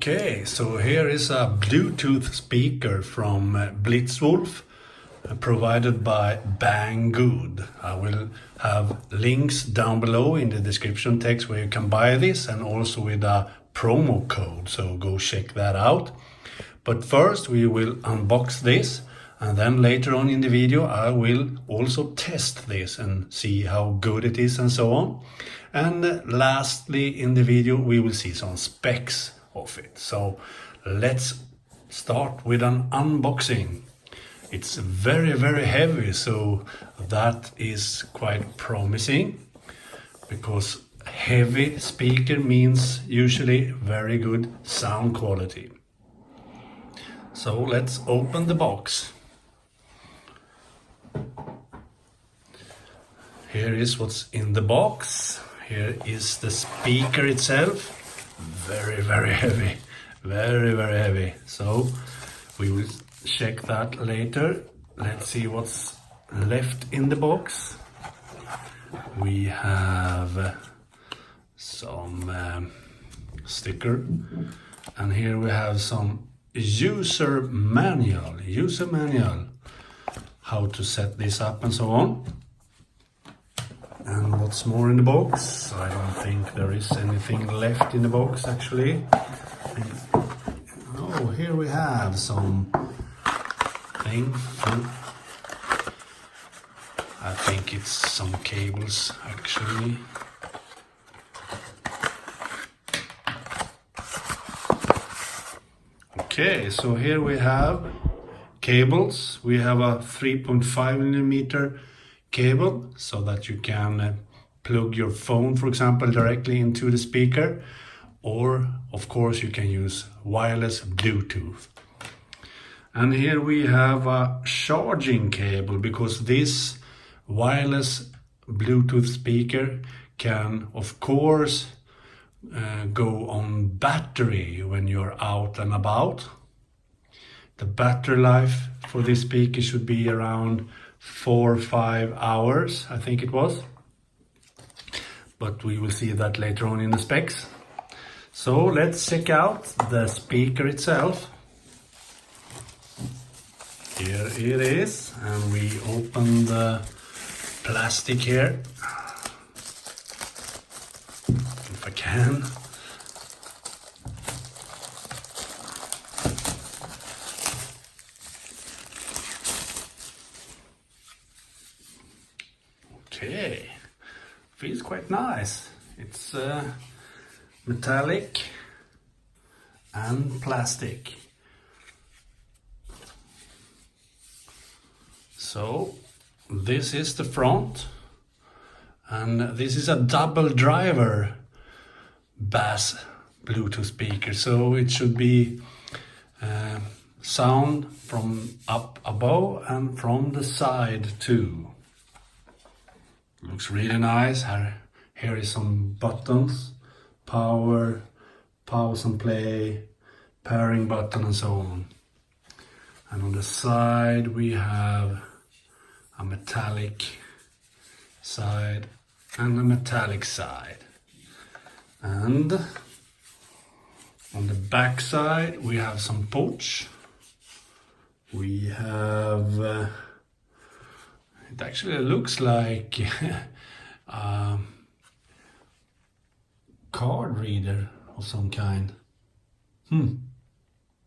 Okay, so here is a Bluetooth speaker from BlitzWolf provided by Banggood. I will have links down below in the description text where you can buy this, and also with a promo code, so go check that out. But first we will unbox this, and then later on in the video I will also test this and see how good it is and so on. And lastly in the video we will see some specs of it. So let's start with an unboxing. It's very heavy, so that is quite promising, because heavy speaker means usually very good sound quality. So let's open the box. Here is what's in the box. Here is the speaker itself. Very heavy. Very heavy. So we will check that later. Let's see what's left in the box. We have some sticker, and here we have some user manual, how to set this up and so on. And what's more in the box? I don't think there is anything left in the box actually. Oh, here we have some thing. I think it's some cables actually. Okay, so here we have cables. We have a 3.5mm cable, so that you can plug your phone, for example, directly into the speaker, or of course you can use wireless Bluetooth. And here we have a charging cable, because this wireless Bluetooth speaker can of course go on battery when you're out and about. The battery life for this speaker should be around 4 or 5 hours, I think it was, but we will see that later on in the specs. So let's check out the speaker itself. Here it is, and we open the plastic here, if I can. Okay, feels quite nice. It's metallic and plastic. So this is the front, and this is a double driver bass Bluetooth speaker, so it should be sound from up above and from the side too. Looks really nice. Here is some buttons: power, pause and play, pairing button, and so on. And on the side we have a metallic side and a metallic side. And on the back side we have some ports. We have it actually looks like a card reader of some kind.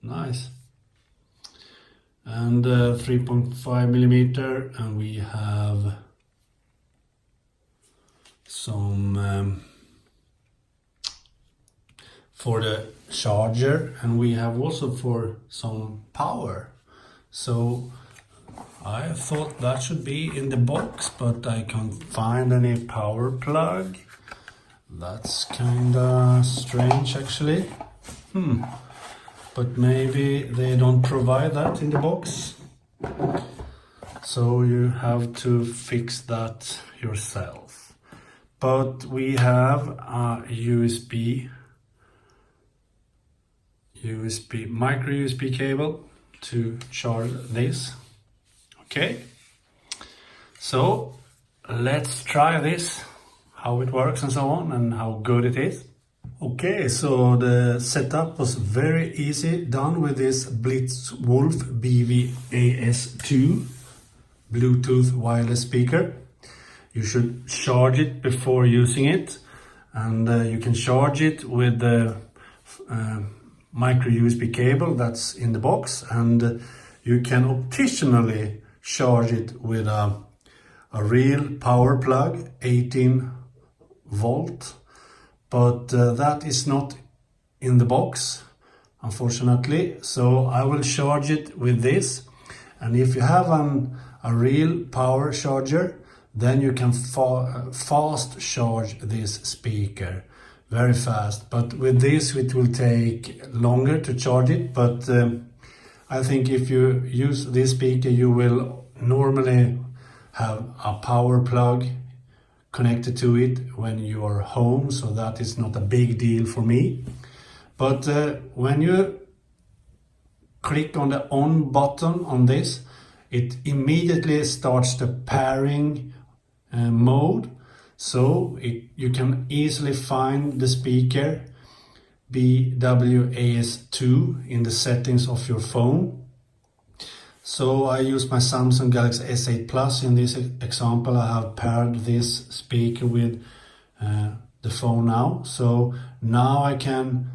Nice. And 3.5mm, and we have some for the charger, and we have also for some power. So I thought that should be in the box, but I can't find any power plug. That's kinda strange actually. But maybe they don't provide that in the box, so you have to fix that yourself. But we have a micro USB cable to charge this. Okay, so let's try this, how it works and so on, and how good it is. Okay, so the setup was very easy, done with this BlitzWolf BW-AS2 Bluetooth wireless speaker. You should charge it before using it, and you can charge it with the micro USB cable that's in the box, and you can optionally charge it with a real power plug, 18 volt, but that is not in the box, unfortunately. So I will charge it with this, and if you have a real power charger, then you can fast charge this speaker, very fast. But with this it will take longer to charge it, but I think if you use this speaker you will normally have a power plug connected to it when you are home, so that is not a big deal for me. But when you click on the on button on this, it immediately starts the pairing mode, so you can easily find the speaker BW-AS2 in the settings of your phone. So I use my Samsung Galaxy S8 Plus in this example. I have paired this speaker with the phone now. So now I can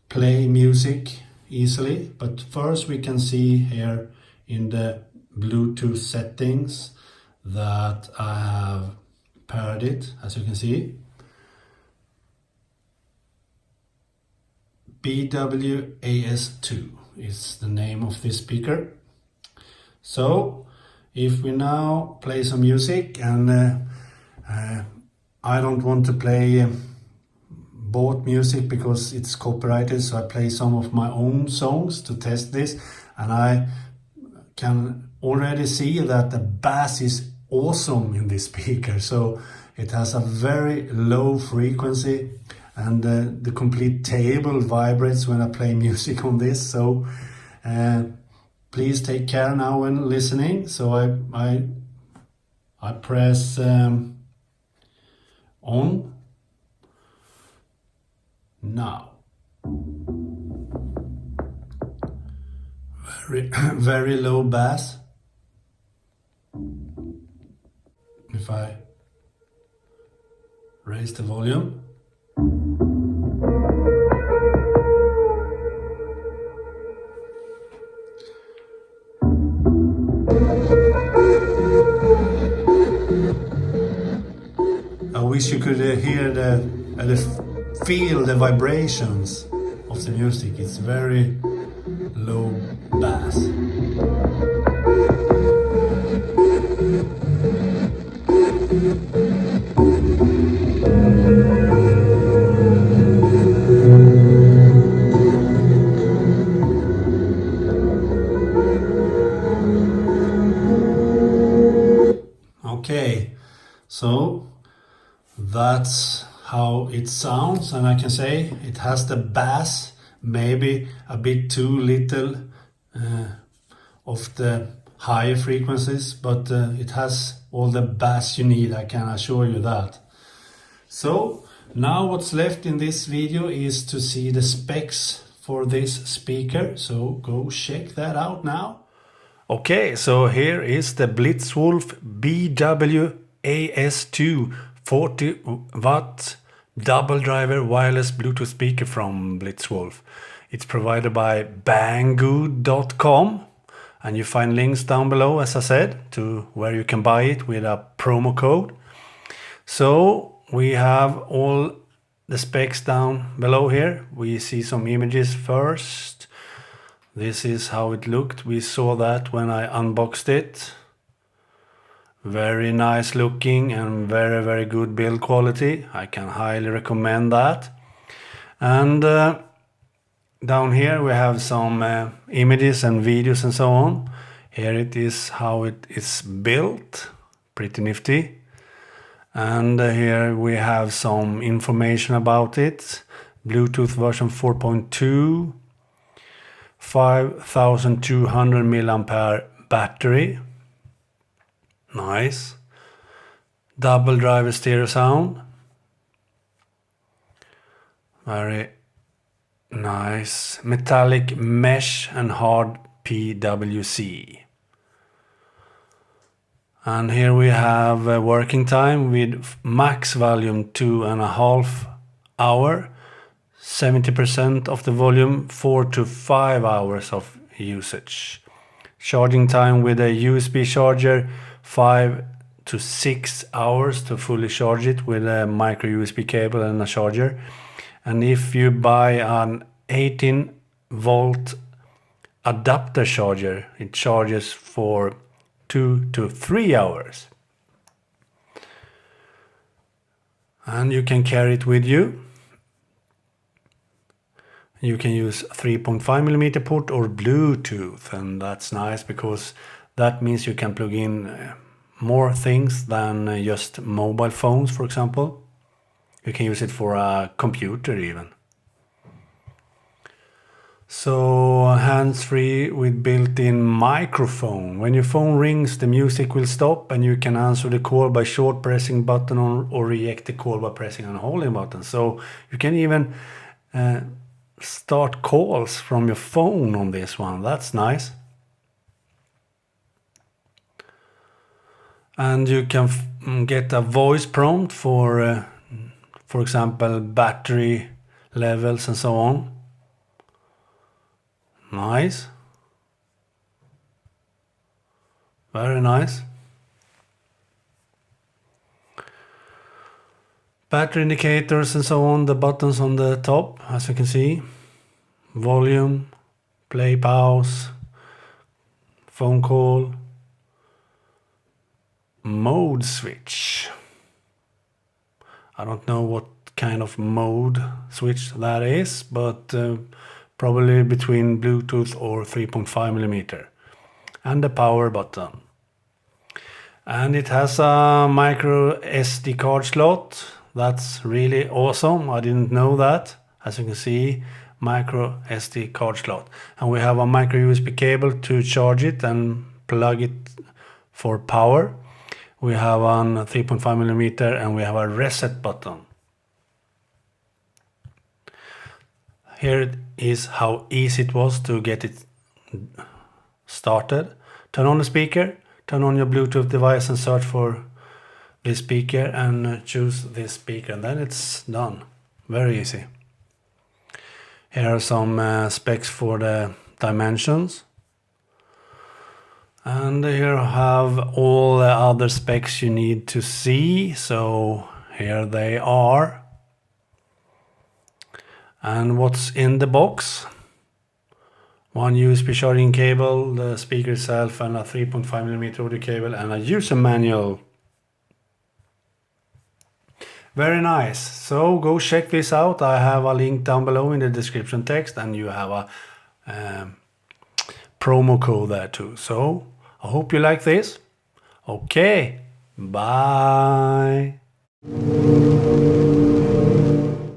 play music easily. But first we can see here in the Bluetooth settings that I have paired it, as you can see. BW-AS2 is the name of this speaker. So if we now play some music, and I don't want to play bought music because it's copyrighted, so I play some of my own songs to test this, and I can already see that the bass is awesome in this speaker. So it has a very low frequency, and the complete table vibrates when I play music on this. So please take care now when listening. So I press on now. Very low bass. If I raise the volume. I wish you could hear feel the vibrations of the music. It's very low bass. Okay, so that's how it sounds, and I can say it has the bass, maybe a bit too little of the higher frequencies, but it has all the bass you need, I can assure you that. So now what's left in this video is to see the specs for this speaker, so go check that out now. Okay, so here is the BlitzWolf BW-AS2 40 watt double driver wireless Bluetooth speaker from BlitzWolf. It's provided by Banggood.com, and you find links down below, as I said, to where you can buy it with a promo code. So we have all the specs down below here. We see some images first. This is how it looked. We saw that when I unboxed it. Very nice looking and very, very good build quality. I can highly recommend that. And down here we have some images and videos and so on. Here it is how it is built. Pretty nifty. And here we have some information about it. Bluetooth version 4.2. 5200 milliampere battery. Nice. Double driver stereo sound. Very nice. Metallic mesh and hard PWC. And here we have a working time with max volume 2.5 hours, 70% of the volume, 4 to 5 hours of usage. Charging time with a USB charger, 5 to 6 hours to fully charge it with a micro USB cable and a charger. And if you buy an 18-volt adapter charger, it charges for 2 to 3 hours. And you can carry it with you. You can use 3.5mm port or Bluetooth, and that's nice because that means you can plug in more things than just mobile phones, for example. You can use it for a computer even. So hands-free with built-in microphone. When your phone rings, the music will stop and you can answer the call by short pressing button or reject the call by pressing and holding button. So you can even start calls from your phone on this one. That's nice. And you can get a voice prompt for example, battery levels and so on. Nice. Very nice. Battery indicators and so on, the buttons on the top, as you can see. Volume, play, pause, phone call, mode switch. I don't know what kind of mode switch that is, but probably between Bluetooth or 3.5mm. And the power button. And it has a micro SD card slot. That's really awesome. I didn't know that. As you can see, micro SD card slot. And we have a micro USB cable to charge it and plug it for power. We have on 3.5mm and we have a reset button. Here is how easy it was to get it started. Turn on the speaker, turn on your Bluetooth device and search for this speaker and choose this speaker, and then it's done. Very easy. Here are some specs for the dimensions. And here I have all the other specs you need to see. So here they are. And what's in the box? One USB charging cable, the speaker itself, and a 3.5mm audio cable, and a user manual. Very nice. So go check this out. I have a link down below in the description text, and you have a promo code there too. So I hope you like this. Okay, bye.